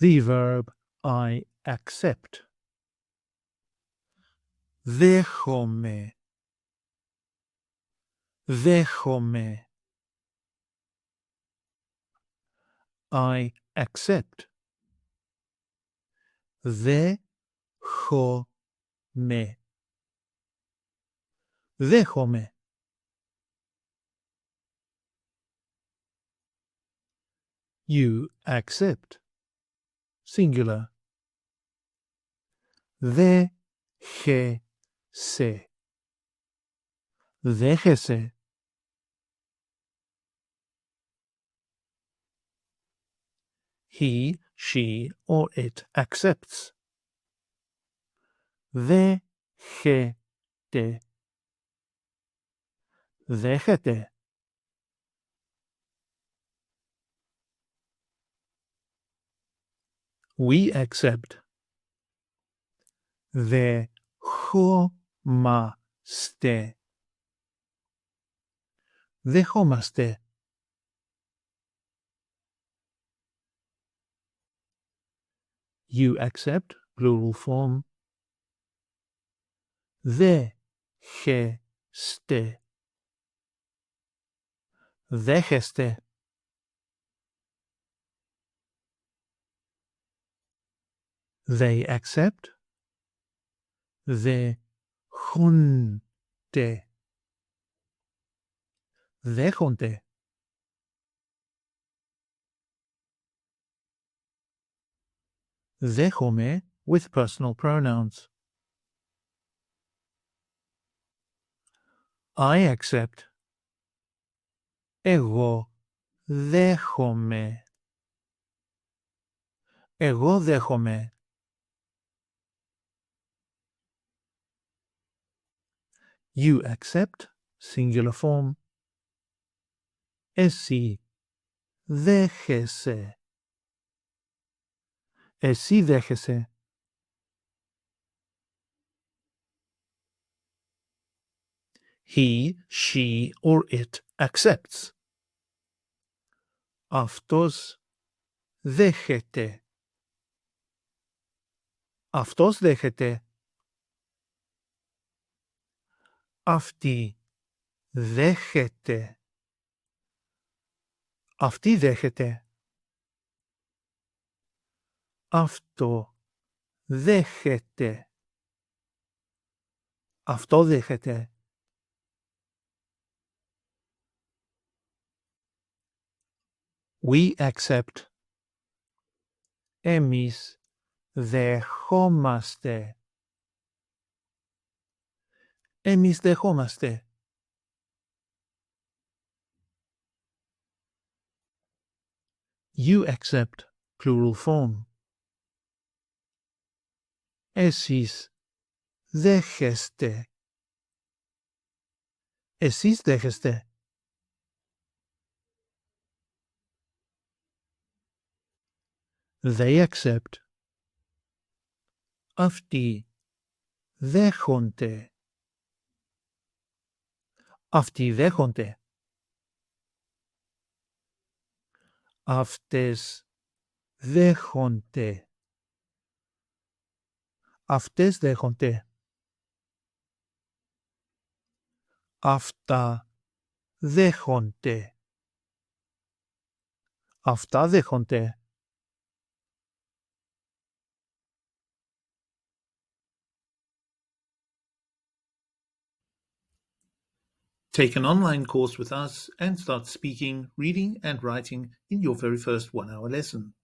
The verb I accept. Δέχομαι. Δέχομαι. I accept. Δέχομαι. Δέχομαι. You accept. Singular. Δέχεσαι. Δέχεσαι. He, she, or it accepts. Δέχεται. Δέχεται. We accept. Δεχόμαστε. Δεχόμαστε. You accept, plural form. Δέχεστε. Δέχεστε. They accept. Δέχονται. Δέχονται. Δέχομαι with personal pronouns. I accept. Εγώ δέχομαι. Εγώ δέχομαι. You accept, singular form. Εσύ δέχεσαι. Εσύ δέχεσαι. He, she, or it accepts. Αυτός δέχεται. Αυτός δέχεται. Αυτή δέχεται. Αυτή δέχεται. Αυτό δέχεται. Αυτό δέχεται. We accept. Εμείς δεχόμαστε. Εμείς δεχόμαστε. You accept, plural form. Εσείς δέχεστε. Εσείς δέχεστε. They accept. Αυτοί δέχονται. Αυτοί δέχονται. Αυτές δέχονται. Αυτές δέχονται. Αυτά δέχονται. Αυτά δέχονται. Take an online course with us and start speaking, reading and writing in your very first 1-hour lesson.